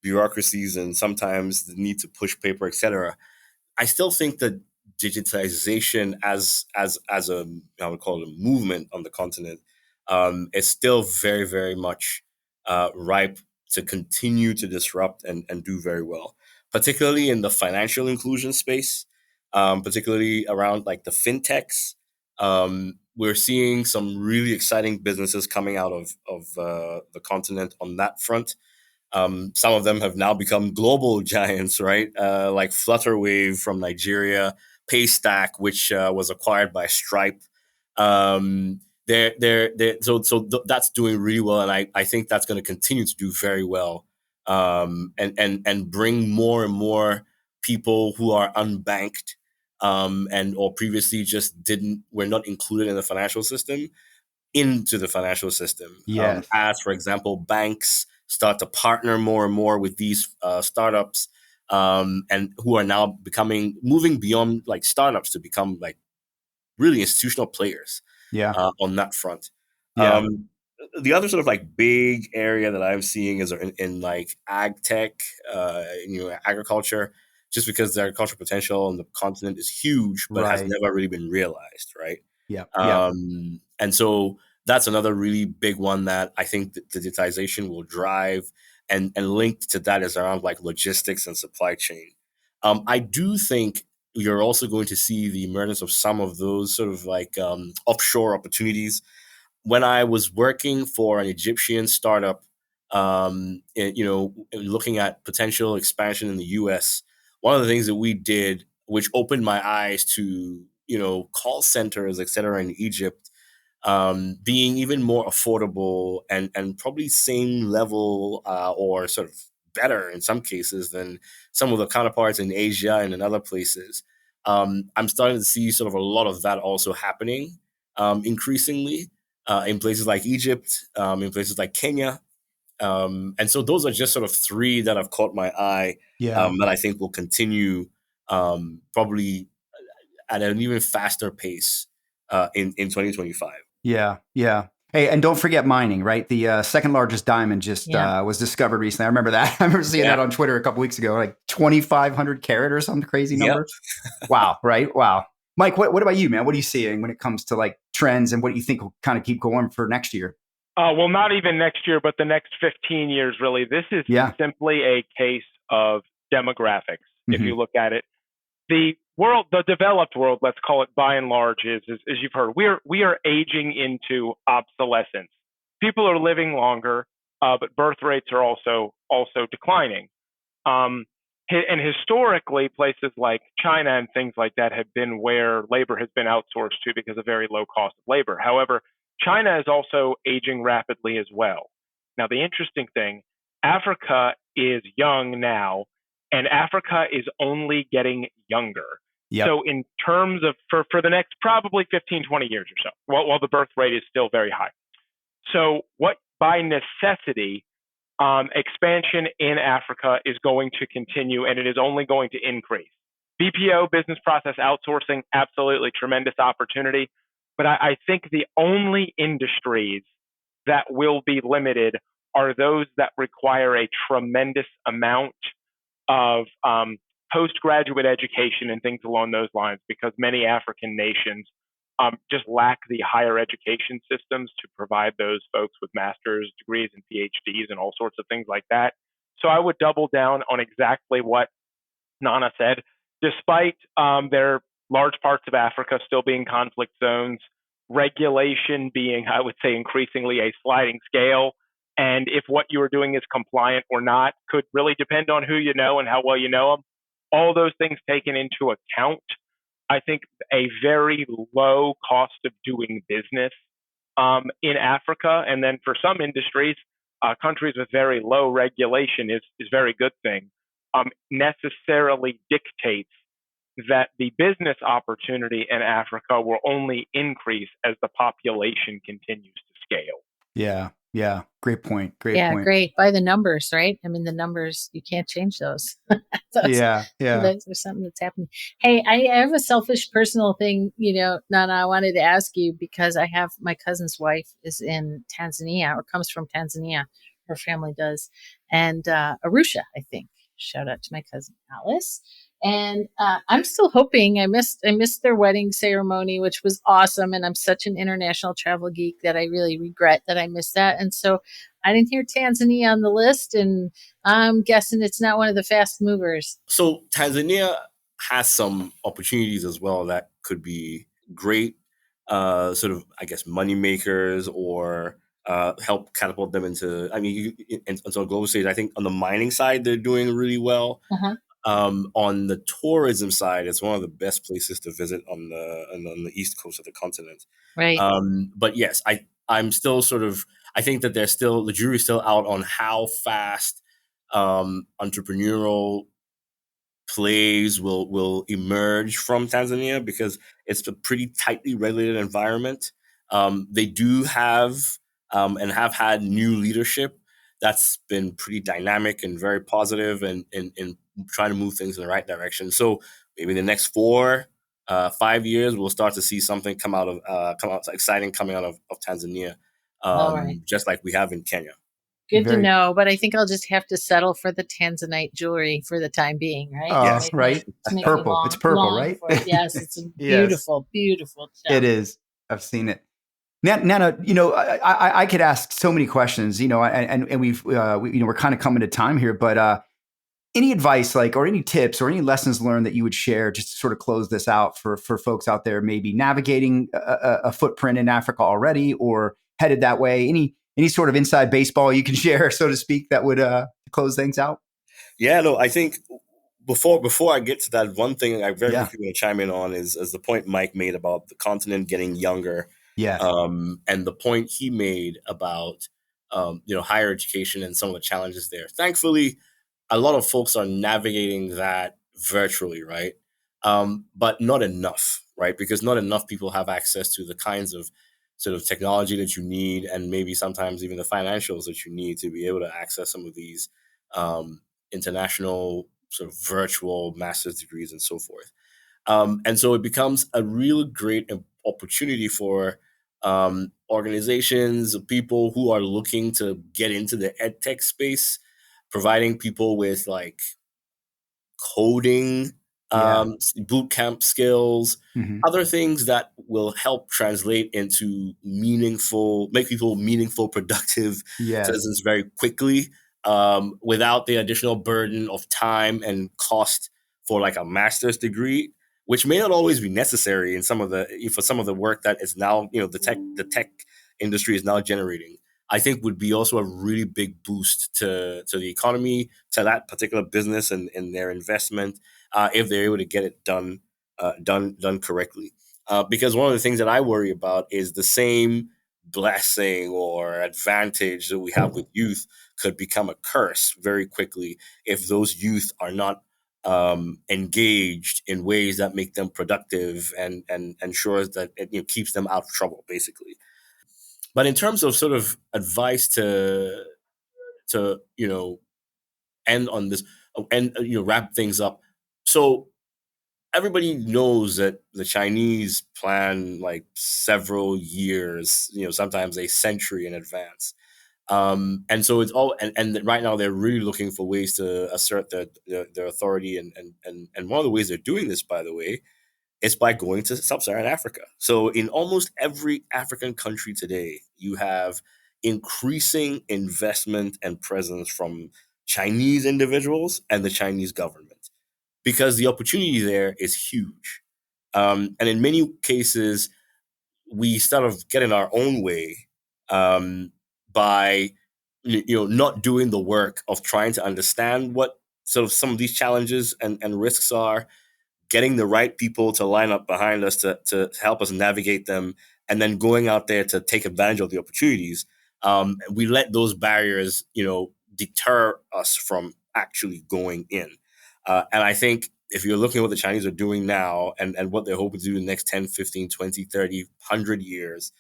bureaucracies and sometimes the need to push paper, etc., I still think that digitization as a, I would call it, a movement on the continent, is still very, very much ripe to continue to disrupt and do very well, particularly in the financial inclusion space, particularly around like the fintechs. We're seeing some really exciting businesses coming out of the continent on that front. Some of them have now become global giants, right? Like Flutterwave from Nigeria, Paystack, which was acquired by Stripe. That's doing really well, and I think that's going to continue to do very well, and bring more and more people who are unbanked, and or previously just were not included in the financial system into the financial system. Yes. As, for example, banks start to partner more and more with these startups, and who are now moving beyond like startups to become like really institutional players Yeah. on that front. Yeah. The other sort of like big area that I'm seeing is in like ag tech, agriculture, just because the agricultural potential on the continent is huge, but has Right. never really been realized, right? Yeah. Yeah. And so that's another really big one that I think that digitization will drive, and linked to that is around like logistics and supply chain. I do think you're also going to see the emergence of some of those sort of like offshore opportunities. When I was working for an Egyptian startup, looking at potential expansion in the US, one of the things that we did, which opened my eyes to, call centers, et cetera, in Egypt, being even more affordable and probably same level, or sort of better in some cases than some of the counterparts in Asia and in other places. I'm starting to see sort of a lot of that also happening, increasingly, in places like Egypt, in places like Kenya. And so those are just sort of three that have caught my eye, Yeah. that I think will continue, probably at an even faster pace, in 2025. Yeah. Yeah. Hey, and don't forget mining, right? The second largest diamond just Yeah. was discovered recently. I remember that. I remember seeing Yeah. that on Twitter a couple weeks ago, like 2,500 carat or some crazy Yep. number. Wow. Right. Wow. Mike, what about you, man? What are you seeing when it comes to like trends and what do you think will kind of keep going for next year? Well, not even next year, but the next 15 years, really. This is Yeah. simply a case of demographics. If Mhm. you look at it, the world, the developed world, let's call it by and large, is as you've heard, we are aging into obsolescence. People are living longer, but birth rates are also declining. And historically, places like China and things like that have been where labor has been outsourced to because of very low cost of labor. However, China is also aging rapidly as well. Now, the interesting thing, Africa is young now, and Africa is only getting younger. Yep. So in terms of, for the next probably 15, 20 years or so, while the birth rate is still very high. So what by necessity, expansion in Africa is going to continue, and it is only going to increase. BPO, business process outsourcing, absolutely tremendous opportunity. But I think the only industries that will be limited are those that require a tremendous amount of postgraduate education and things along those lines, because many African nations just lack the higher education systems to provide those folks with master's degrees and PhDs and all sorts of things like that. So I would double down on exactly what Nana said. Despite their large parts of Africa still being conflict zones, regulation being, I would say, increasingly a sliding scale, and if what you are doing is compliant or not could really depend on who you know and how well you know them. All those things taken into account, I think a very low cost of doing business in Africa, and then for some industries, countries with very low regulation is a very good thing, necessarily dictates that the business opportunity in Africa will only increase as the population continues to scale. Yeah. Yeah. Great point. Great Yeah, point. great. By the numbers, right? I mean, the numbers, you can't change those. Yeah. Yeah. That's something that's happening. Hey, I have a selfish personal thing, Nana, I wanted to ask you because I have my cousin's wife is in Tanzania or comes from Tanzania. Her family does. And Arusha, I think. Shout out to my cousin Alice. And I'm still hoping. I missed their wedding ceremony, which was awesome. And I'm such an international travel geek that I really regret that I missed that. And so I didn't hear Tanzania on the list, and I'm guessing it's not one of the fast movers. So Tanzania has some opportunities as well that could be great, sort of, I guess, money makers or help catapult them into. I mean, on a global stage, I think on the mining side they're doing really well. Uh-huh. On the tourism side, it's one of the best places to visit on the east coast of the continent. Right. But yes, I'm still sort of. I think that the jury's still out on how fast entrepreneurial plays will emerge from Tanzania, because it's a pretty tightly regulated environment. They do have and have had new leadership that's been pretty dynamic and very positive and trying to move things in the right direction. So maybe the next 5 years, we'll start to see something come out exciting coming out of Tanzania, All right. just like we have in Kenya. Good to know, but I think I'll just have to settle for the Tanzanite jewelry for the time being, right? Yes, right. It's purple. It's purple, right? Yes, it's a Yes. beautiful, beautiful gem. It is. I've seen it. Nana, I could ask so many questions, and we're kind of coming to time here, but any advice, or any tips or any lessons learned that you would share just to sort of close this out for folks out there, maybe navigating a footprint in Africa already or headed that way? Any sort of inside baseball you can share, so to speak, that would close things out? Yeah, no, I think before I get to that, one thing I very quickly want to chime in on is the point Mike made about the continent getting younger. Yes. And the point he made about higher education and some of the challenges there. Thankfully, a lot of folks are navigating that virtually, right? But not enough, right? Because not enough people have access to the kinds of sort of technology that you need, and maybe sometimes even the financials that you need to be able to access some of these international sort of virtual master's degrees and so forth. And so it becomes a really great opportunity for organizations, people who are looking to get into the ed tech space, providing people with coding, boot camp skills, other things that will help translate into make people meaningful, productive citizens very quickly, without the additional burden of time and cost for a master's degree, which may not always be necessary for some of the work that is now, the tech industry is now generating. I think would be also a really big boost to the economy, to that particular business and their investment, if they're able to get it done correctly. Because one of the things that I worry about is the same blessing or advantage that we have with youth could become a curse very quickly if those youth are not engaged in ways that make them productive and ensures that it keeps them out of trouble, basically. But in terms of sort of advice to end on this and wrap things up, so everybody knows that the Chinese plan like several years, sometimes a century in advance. And so it's all, and right now they're really looking for ways to assert their authority. And one of the ways they're doing this, by the way, is by going to sub-Saharan Africa. So in almost every African country today, you have increasing investment and presence from Chinese individuals and the Chinese government, because the opportunity there is huge. And in many cases, we sort of get in our own way by not doing the work of trying to understand what sort of some of these challenges and risks are, getting the right people to line up behind us to help us navigate them, and then going out there to take advantage of the opportunities. We let those barriers, deter us from actually going in. And I think if you're looking at what the Chinese are doing now and what they're hoping to do in the next 10, 15, 20, 30, 100 years,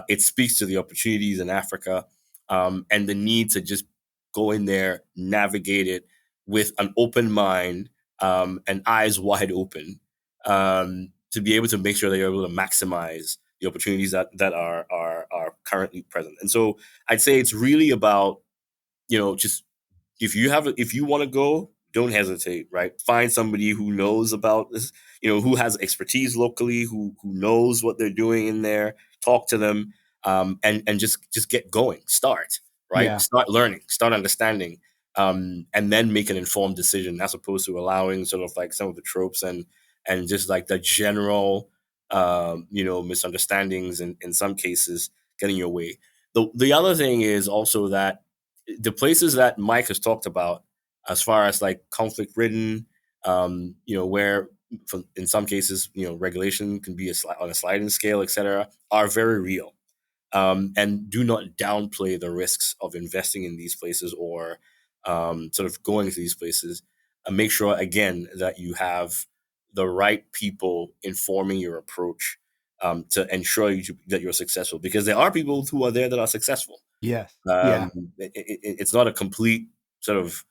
it speaks to the opportunities in Africa and the need to just go in there, navigate it with an open mind and eyes wide open to be able to make sure that you're able to maximize the opportunities that are currently present. And so I'd say it's really about, just if you want to go, don't hesitate, right? Find somebody who knows about this, who has expertise locally, who knows what they're doing in there. Talk to them, and just get going. Start, right? Yeah. Start learning, start understanding, and then make an informed decision, as opposed to allowing sort of like some of the tropes and just like the general, misunderstandings in some cases getting your way. The other thing is also that the places that Mike has talked about, as far as like conflict ridden, where in some cases, regulation can be on a sliding scale, etc., are very real. And do not downplay the risks of investing in these places or sort of going to these places. And make sure, again, that you have the right people informing your approach to ensure that you're successful. Because there are people who are there that are successful. Yes. Yeah. It's not a complete sort of,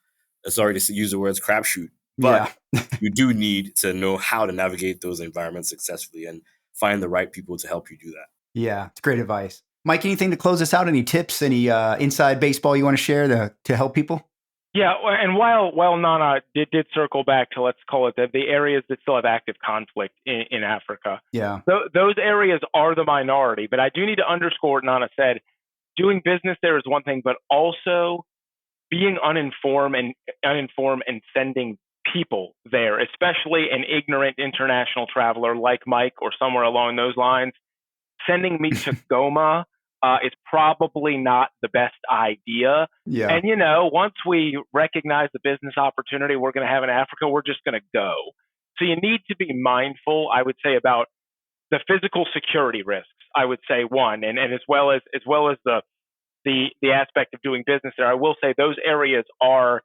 sorry to use the words, crapshoot, but you do need to know how to navigate those environments successfully and find the right people to help you do that. Yeah, it's great advice. Mike, anything to close us out? Any tips, any inside baseball you want to share to help people? Yeah, and while Nana did circle back to, let's call it the areas that still have active conflict in Africa, yeah, those areas are the minority. But I do need to underscore what Nana said. Doing business there is one thing, but also being uninformed and sending people there, especially an ignorant international traveler like Mike or somewhere along those lines, sending me to Goma is probably not the best idea. Yeah. And, once we recognize the business opportunity we're going to have in Africa, we're just going to go. So you need to be mindful, I would say, about the physical security risks, I would say, one, and as well as the aspect of doing business there. I will say those areas are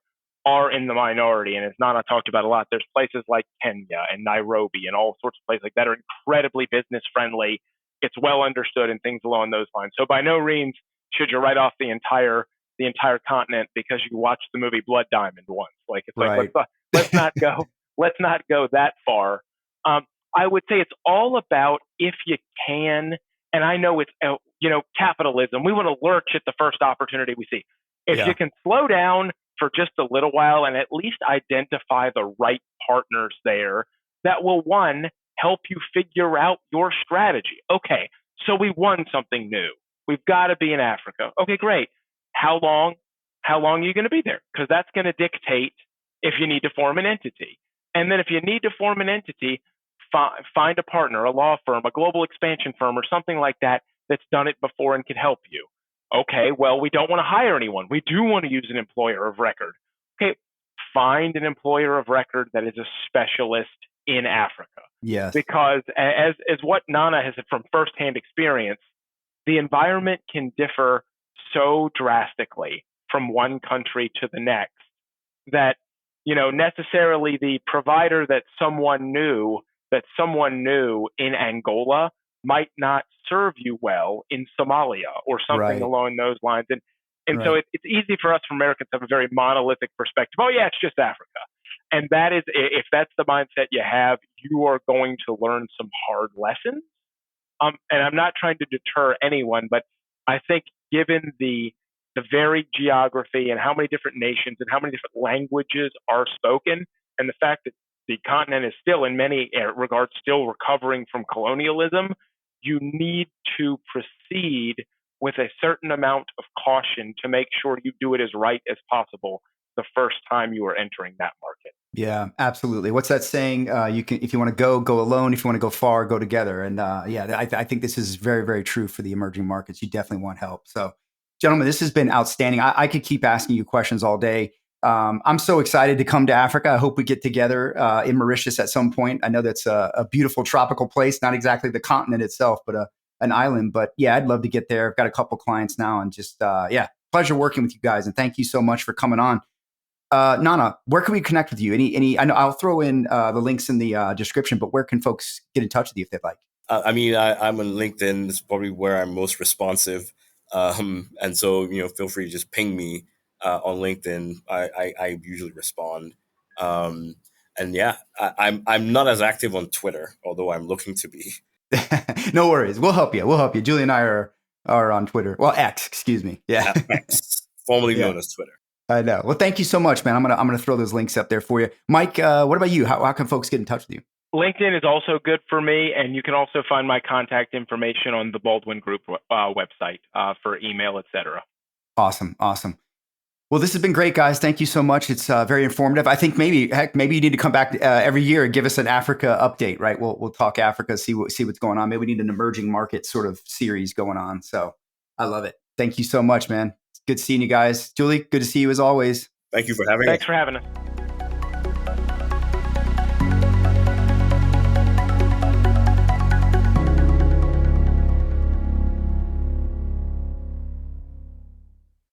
in the minority. And as Nana talked about a lot, there's places like Kenya and Nairobi and all sorts of places like that are incredibly business friendly. It's well understood and things along those lines. So by no means should you write off the entire continent because you watched the movie Blood Diamond once. Like it's right. like let's not go that far. I would say it's all about, if you can, and I know it's capitalism. We want to lurch at the first opportunity we see. If you can slow down for just a little while and at least identify the right partners there, that will, one, help you figure out your strategy. Okay, so we won something new. We've got to be in Africa. Okay, great. How long are you going to be there? Because that's going to dictate if you need to form an entity. And then if you need to form an entity, find a partner, a law firm, a global expansion firm, or something like that that's done it before and can help you. Okay, well, we don't want to hire anyone. We do want to use an employer of record. Okay, find an employer of record that is a specialist in Africa. Yes. Because as what Nana has from firsthand experience, the environment can differ so drastically from one country to the next that, necessarily the provider that someone knew in Angola might not serve you well in Somalia or something Right. along those lines. And so Right. it's easy for us Americans to have a very monolithic perspective. Oh yeah, it's just Africa. And that is, if that's the mindset you have, you are going to learn some hard lessons. And I'm not trying to deter anyone, but I think given the varied geography and how many different nations and how many different languages are spoken, and the fact that the continent is still, in many regards, still recovering from colonialism, you need to proceed with a certain amount of caution to make sure you do it as right as possible the first time you are entering that market. Yeah, absolutely. What's that saying? You can, if you want to go alone. If you want to go far, go together. And yeah, I think this is very, very true for the emerging markets. You definitely want help. So, gentlemen, this has been outstanding. I could keep asking you questions all day. I'm so excited to come to Africa. I hope we get together in Mauritius at some point. I know that's a beautiful tropical place, not exactly the continent itself, but an island. But yeah, I'd love to get there. I've got a couple clients now, and just yeah, pleasure working with you guys. And thank you so much for coming on. Nana, where can we connect with you? I know I'll throw in the links in the description, but where can folks get in touch with you if they'd like? I'm on LinkedIn. It's probably where I'm most responsive. And so, feel free to just ping me on LinkedIn. I usually respond. And yeah, I'm not as active on Twitter, although I'm looking to be. No worries. We'll help you. Julie and I are on Twitter. Well, X, excuse me. Yeah. X, formerly Yeah. known as Twitter. I know. Well, thank you so much, man. I'm gonna throw those links up there for you. Mike, what about you? How can folks get in touch with you? LinkedIn is also good for me, and you can also find my contact information on the Baldwin Group website for email, etc. Awesome. Well, this has been great, guys. Thank you so much. It's very informative. I think maybe you need to come back every year and give us an Africa update, right? We'll talk Africa, see what's going on. Maybe we need an emerging market sort of series going on. So I love it. Thank you so much, man. It's good seeing you guys. Julie, good to see you as always. Thank you for having us. Thanks for having us.